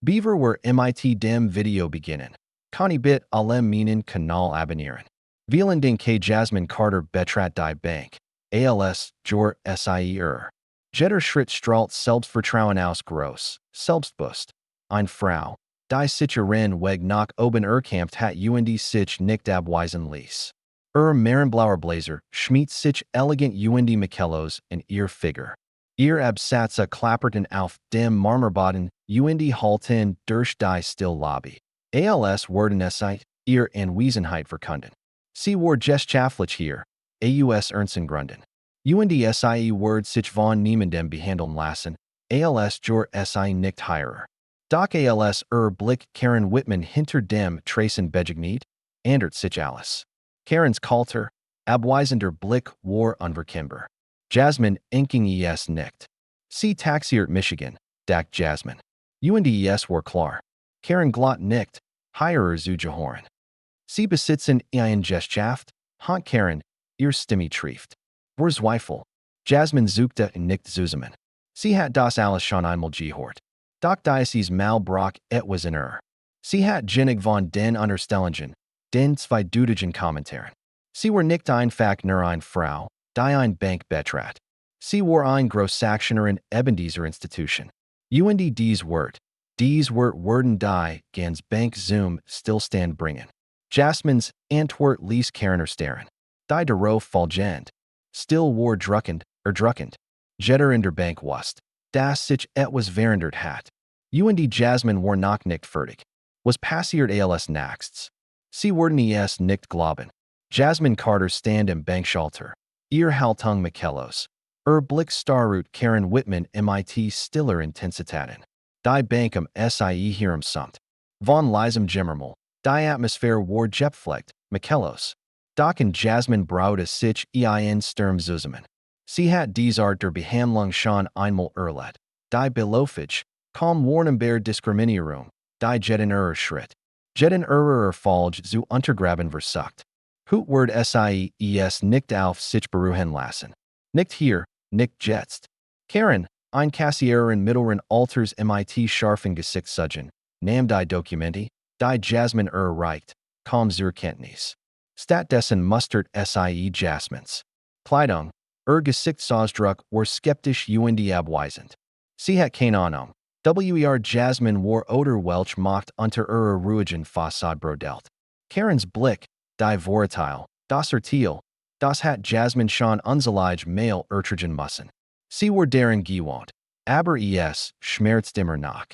Beaver were MIT dem Video beginnen. Connie bit allem minen Kanal abonnieren. Vielen den K. Jasmine Carter Betrat die Bank. ALS, Jor ihrer. Jetter Schritt stralt Selbstvertrauen aus Gross, Selbstbewusst. Ein Frau. Die Sicherin weg nach oben erkämpft hat und sich nicht abweisen ließ. Marenblauer Blazer, schmied sich elegant und Michellos in ihr Figur. Ihr Absatze klapperten auf dem Marmorboden und halten durch die still Lobby. ALS worden Zeit, ihr Anwesenheit verkunden. Sie war geschaftlich hier, aus Ernsten Gründen. Und sie word sich von niemandem behandeln lassen, ALS jor sie nicht ihrer. Doch ALS Blick Karen Whitman hinter dem Tracen begegnet, ändert sich alles. Karen's kalter, abweisender Blick war unverkennbar. Jasmine inking nicht. Sie taxiert Michigan, Dak Jasmine. Und war klar. Karen glott nicht, ihrer zu gehoren. Sie besitzen ein Geschaft, hat Karen, ihr Stimme trieft. War Zweifel. Jasmine suchte nicht zusammen. Sie hat das alles schon einmal gehört. Doch dieses Mal brach etwas in Sie hat Gennig von den Unterstellungen, den zweideutigen Kommentaren. Sie war nicht einfach nur eine Frau, die ein Bank betrat. Sie war ein Großaktionärin eben dieser Institution. Und dies Wort werden die ganz Bank zum Stillstand bringen. Jasmines Antwort ließ Karen erstarren. Die darauf folgend. Still war druckend. Jetter in der Bank wust. Das sich etwas verändert hat. Und Jasmine war noch nicht fertig. Was passiert als nächstes? Sie werden es nicht glauben. Jasmine Carter stand im Bankschalter. Ihr Haltung Michellos. Blick starrut Karen Whitman MIT stiller Intensitaten. Die Bank sie ihrem Sumt. Von leisem Jimmermal. Die Atmosphäre war gepflegt, Michellos. Doch und Jasmine braute sich ein Sturm zusammen. Sie hat dies Art der Behandlung schon einmal erlebt. Die Belofage, kaum Warnenbeer Diskriminierung, die Jetten Schritt. Jetten Folge zu untergraben versucht. Hut word sie es nicht auf sich beruhen lassen. Nicht hier, nicht jetzt. Karen, ein Kassiererin mittleren Alters MIT scharfen Gesichtszügen, nahm die Dokumente, die Jasmine reicht, kaum zur Kenntnis. Stattdessen mustert sie Jasmines Kleidung, Gesichtsausdruck war skeptisch und abweisend. Sie hat keine Ahnung. Jasmine war oder welch macht unter ihrer ruhigen Fassade brodelt. Karen's Blick, die Volatile, das Urteil, das hat Jasmine schon unzerlich mail ertragen müssen. Sie war darin gewohnt, aber es schmerzt immer noch.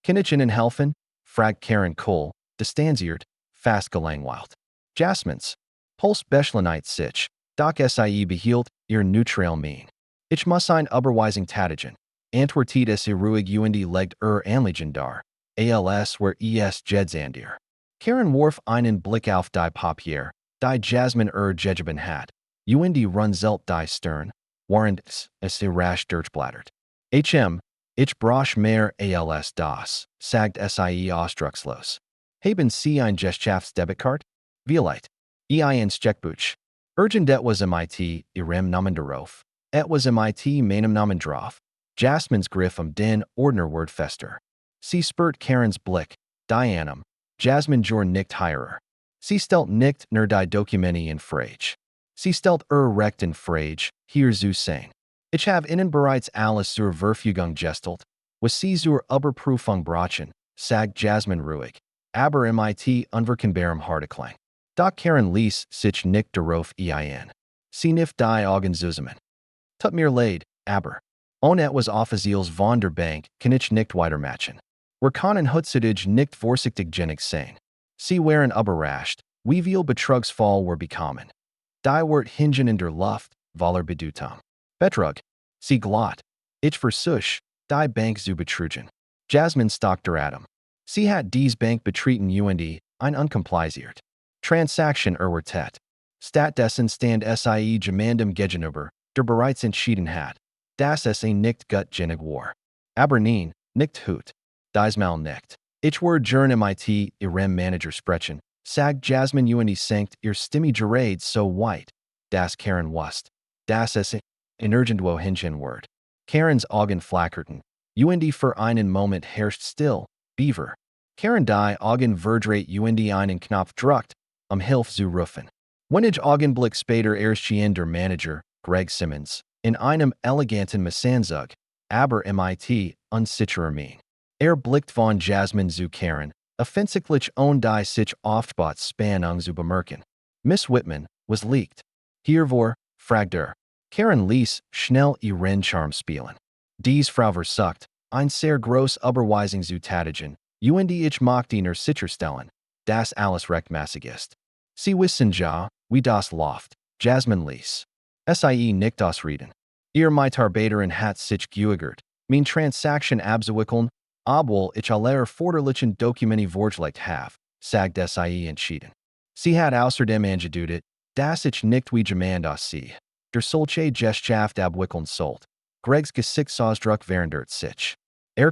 Kann ich Ihnen helfen? Fragt Karen Kohl, distanziert, fast gelangweilt. Jasmines Puls beschleunigt sich, doch sie behielt ihr neutral Mien. Ich muss ein Überweisung tätigen. Antwortet es ruhig und legt Anliegen dar. ALS war es Jedsandir. Karen warf einen Blick auf die Papier, die Jasmine gegeben hat. Und runzelt die Stirn, während es rasch durchblättert. Ich brauch mehr als das, sagt sie ausdruckslos. Haben Sie ein Geschäftsdebitkarte? Vielleicht. Ein Checkbuch. Urgent etwas MIT, ihrem Namen darauf. Etwas MIT meinem Namen drauf. Jasmines Griff den Ordnerwort fester. Sie spürt Karen's Blick, die Jasmine jor nicht ihrer. Sie stellt nicht nur die Dokumente in Frage. Sie stellt recht in Frage, hier zu sein. Ich habe Ihnen bereits alles zur Verfügung gestellt. Was Sie zur Überprüfung brauchen, sagt Jasmine ruhig. Aber MIT unverkennbarem Harteklang. Doch Karen ließ sich nicht darauf ein. Sie niff die Augen zusammen. Tut mir leid, aber on etwas Offiziels von der Bank kann ich nicht weitermachen. Wir können heutzutage nicht vorsichtig genug sein. Sie waren überrascht, wie viel Betrugsfall wir bekommen. Die Wort hingen in der Luft, voller Bedeutung. Betrug. Sie glott. Ich versuch, die Bank zu betrügen. Jasmine stockte Adam. Sie hat dies Bank betreten und ein uncompliziert. Transaction erwartet. Stattdessen stand sie gemandem gegenüber, der bereits entschieden hat, dass es nicht gut genug war. Aber nein, nicht hut. Diesmal nicht. Ich war Jern MIT, ihrem Manager sprechen, sagt Jasmine und senkt ihr Stimme gerade so weit, dass Karen wust, dass es nirgendwo hingen word. Karen's Augen flackerten, und für einen Moment herrscht still, Beaver. Karen die Augen Verdrate und einen Knopf druckt, Hilfe zu rufen. Wenige Augenblick später erschien der Manager, Greg Simmons, in einem eleganten Missanzug, aber mit unsicherer Mien. Blickt von Jasmin zu Karen, offensichtlich und die sich oftmals Spannung zu bemerken. Miss Whitman was leaked. Hiervor, fragt Karen ließ schnell ihren Charme spielen. Dies Frau versucht, ein sehr groß Überweisung zu tätigen, und ich mochte ihrer sicherstellen, das alles recht massig ist. Sie wissen ja, wie das läuft, Jasmin ließ. Sie nicht ausreden. Ihr Mitarbeiterin hat sich geweigert, mein Transaktion abzuwickeln, obwohl ich alle erforderlichen Dokumente vorgelegt habe, sagt sie entschieden. Sie hat außerdem angedeutet, dass ich nicht wie jemand aussehe. Der solche Gesellschaft abwickeln sollt. Gregs Gesichtsausdruck verändert sich.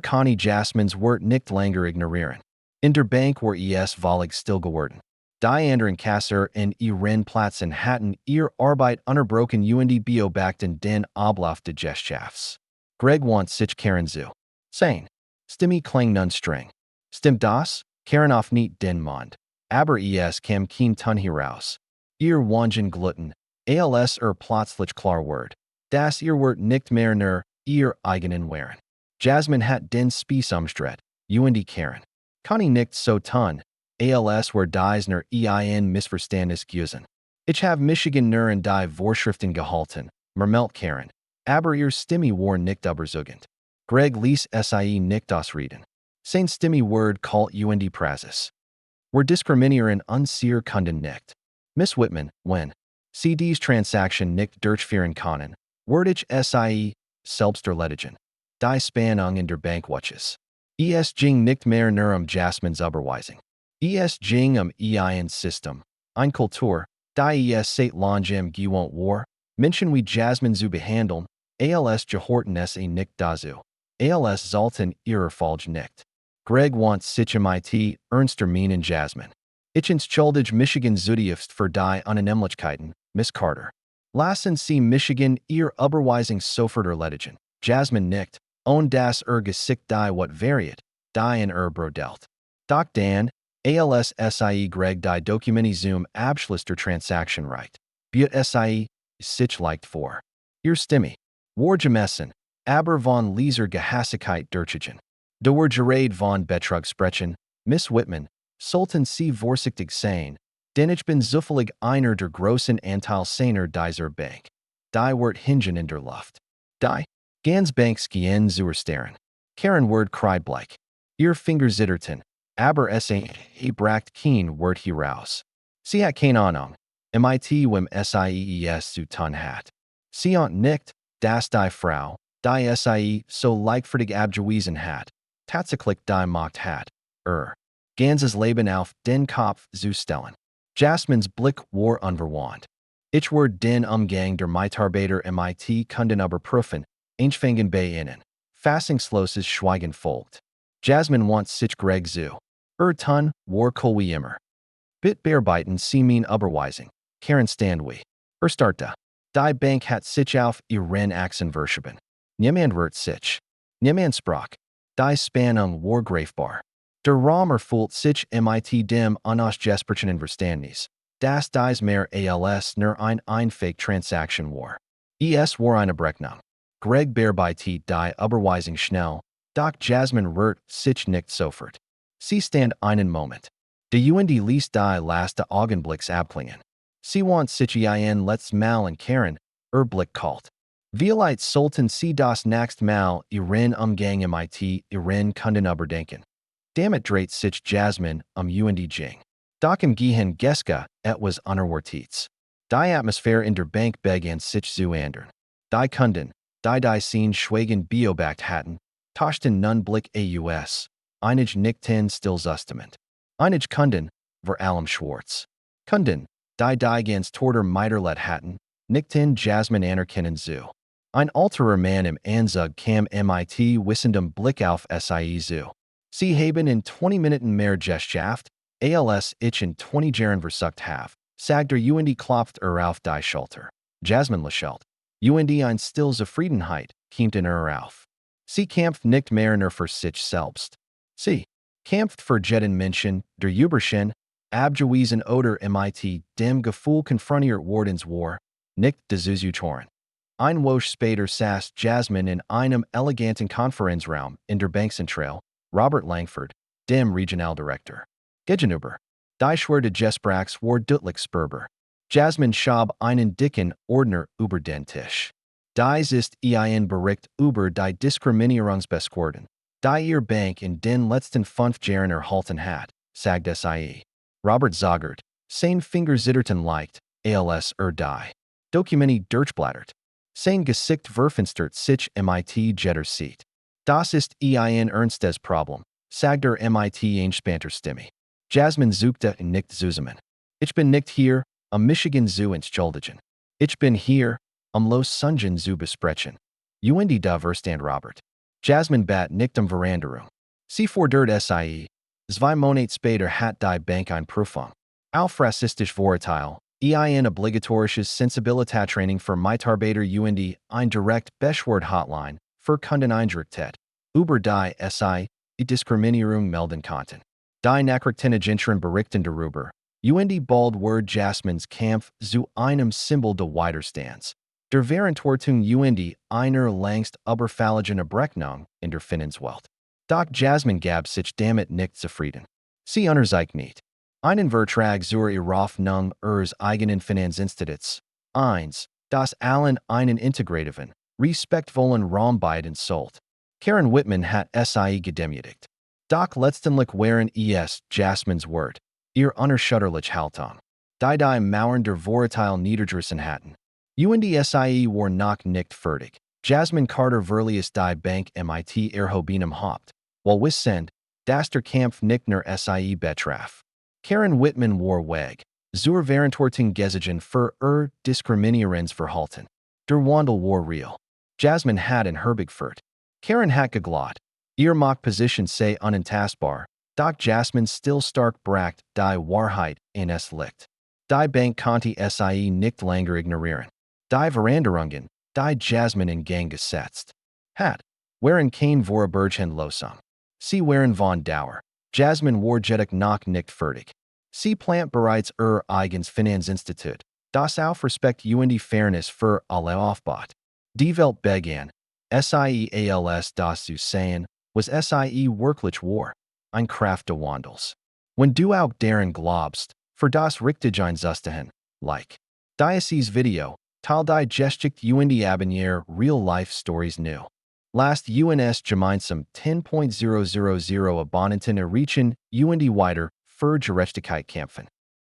Kann Jasmins Wort nicht länger ignorieren. In der Bank war es völlig still geworden. Die anderen Kasser in ihren Plätzen hatten ihr Arbeit unterbrochen und beobachten den Ablauf des Gesellschafts. Greg want sich Karen zu sein. Stimme klang nun streng. Stimmt das? Karen auf nicht den Mund. Aber es kam kein Ton heraus. Ihr Wangen gluten, als plötzlich klar word. Das ihr Wort nicht mehr nur ihr eigenen waren. Jasmin hat den Spieß umstret, und Karen. Kann nicht so tun, als war dies nur ein Missverständnis gewesen. Ich habe Michigan nur in die Vorschriften gehalten, murmelt Karen. Aber ihr Stimme war nicht überzeugend. Greg ließ sie nicht ausreden. Sein Stimme word kalt und Praxis. Wir diskriminieren unserer Kunden nicht. Miss Whitman, wenn sie dies Transaction nicht durchführen können, werde ich sie selbst erledigen. Die Spannung in der Bank watches. Es ging nicht mehr nur Jasmins Überweisung. Es ging ein System, ein Kultur, die seit langem gewohnt war, Menschen wie Jasmin zu behandeln, als gehorten nicht dazu. Als sollten ihrer Folge nicht. Greg want sich mit ernster Mienen Jasmin. Ich entschuldige Michigan zutiefst für die Unannehmlichkeiten, Miss Carter. Lassen Sie Michigan ihr Überweisung sofort erledigen. Jasmin nickt, und das Gesicht die wat variet, die in brodelt. Doch dann, als sie Greg die Dokumente zum Abschluss der Transaktion reicht, wird sie sich leicht vor. Ihr Stimme war gemessen, aber von leser Gehassigkeit durchgegangen. Der Gerade von Betrug sprechen, Miss Whitman, sollten Sie vorsichtig sein, denn ich bin zufällig einer der großen Anteil seiner dieser Bank. Die wird hingen in der Luft. Die ganz Banks gehen zu ersteren. Karen word cried bleich. Ihr Finger zitterten, aber bracht kein Wort heraus. Sie hat keine Ahnung, mit wem sie zu tun hat. Sie ahnt nicht, dass die Frau, die sie so leichtfertig abgewiesen hat, tatsächlich die Macht hat, ganzes Leben auf den Kopf zu stellen. Jasmins Blick war unverwandt. Ich war den Umgang der Mitarbeiter mit Kunden überprüfen, einfangen bei ihnen. Fassungsloses Schweigen folgt. Jasmin want sich Greg zu tun, war cool wie immer. Bit bearbeiten Sie mein Überweisung. Karen stand wie. Starte. Die Bank hat sich auf ihren Achsen verschoben. Niemand wird sich. Niemand sprach. Die Spannung war greifbar. Der Raum erfüllt sich mit dem unausgesprochenen Verständnis, dass dies mehr als nur ein Fake-Transaktion war. Es war eine Berechnung. Greg bearbeitet die Überweisung schnell, doch Jasmin rührt sich nicht sofort. Sie stand einen Moment. Die und ließ die letzte Augenblicks abklingen. Sie want sich letztes Mal in Karen, Blick kalt. Vielleicht sollten Sie das nächste Mal ihren Umgang mit ihren Kunden überdenken. Damit dreht sich Jasmin und ging. Doch im Gehen Geska etwas unerwartetes. Die Atmosphäre in der Bank begann sich zu ändern. Die Kunden, die Scene schweigen beobachtet hatten, tauschten nun Blick aus. Einige nickten stillzustimmend. Einige Kunden, vor allem schwarz. Kunden, die ganz Torter Miterlet hatten, nickten Jasmin anerkennen zu. Ein alterer Mann im Anzug kam mit wissendem Blick auf sie zu. Sie haben in 20 Minuten mehr Gesellschaft, als ich in 20 Jahren versucht habe, sagt und klopft auf die Schulter. Jasmin lächelt. Und ein still Zufriedenheit kommt in auf. Sie kämpft nicht mehr nur für sich selbst. Sie Kämpft für jeden Menschen, der Überschen, abgewiesen oder mit dem Gefühl konfrontiert wordens war, nicht Zuzutoren. Ein Woche später saß Jasmin in einem eleganten Konferenzraum in der Bankzentrale, Robert Langford, dem Regionaldirektor. Gegenüber. Die Schwere Gesprächs war deutlich spürbar. Jasmin schab einen dicken Ordner über den Tisch. Dies ist ein Bericht über die Diskriminierungsbeschwerden, die ihr Bank in den letzten 5 Jahren erhalten hat, sagt sie. Robert zagert, sein Finger zitterten leicht, als die Dokumenti durchblättert. Sein Gesicht verfinstert sich mit jetter sieht. Das ist ein ernstes Problem, sagt mit entspannter Stimme. Jasmin suchte nicht zusammen. Ich bin nicht hier, Michigan zu entschuldigen. Ich bin hier, los Sungen zu besprechen. Da verstand Robert. Jasmin bat nicht Veranderung. Sie fordert sie. 2 Monate später hat die Bank ein Prüfung. Auf rassistisch Vorurteil, ein obligatorisches Sensibilitätstraining für Mitarbeiter ein direkt Beschwerd-Hotline für Kundeneinrichtet, über die Diskriminierung melden konnten. Die Nachrichtenagenten berichten darüber. Bald word Jasmins Kampf zu einem Symbol des Widerstands. Der Verantwortung einer längst überfälligen Abrechnung in der Finanzwelt. Doch Jasmin gab sich damit nicht zufrieden. Sie unterzeichnet einen Vertrag zur Eröffnung ihres eigenen Finanzinstituts. 1. Das allen einen integrativen, respektvollen Raum bieten sollte. Karen Whitman hat sie gedemütigt. Doch letztendlich waren es Jasmins Wort, ihr unerschütterliche Haltung, die Mauern der Vorurteil niedergerissen hatten. Sie war noch nicht fertig. Jasmin Carter verließ die Bank mit erhobenem Haupt, weil wissend, dass der Kampf nicht nur sie betraf. Karen Whitman war weg, zur Verantwortung gezogen für ihr Diskriminierungsverhalten. Der Wandel war real. Jasmin hat in Herbigfurt. Karen hat geglaubt. Ihr Machtposition sei unantastbar, doch Jasmin still stark bracht die Wahrheit in es Licht. Die Bank konnte sie nicht länger ignorieren. Die Veränderungen, die Jasmin in Gang gesetzt hat, waren kein Vorübergehend losum. Sie waren von Dauer. Jasmin war jedoch noch nicht fertig. Sie plant bereits ihr eigenes Finanzinstitut, das auf Respekt Fairness für alle aufbaut. Die Welt begann, als das zu sehen, was sie wirklich war, ein Kraft des Wandels. Wenn du auch daran glaubst, für das richtig einzustehen, like. Dieses Video, teil die Geschichte Abonnier Real-Life Stories new. Last UNS gemeinsam 10.000 Abonnenten erreichen, weiter für Gerechtigkeit kämpfen.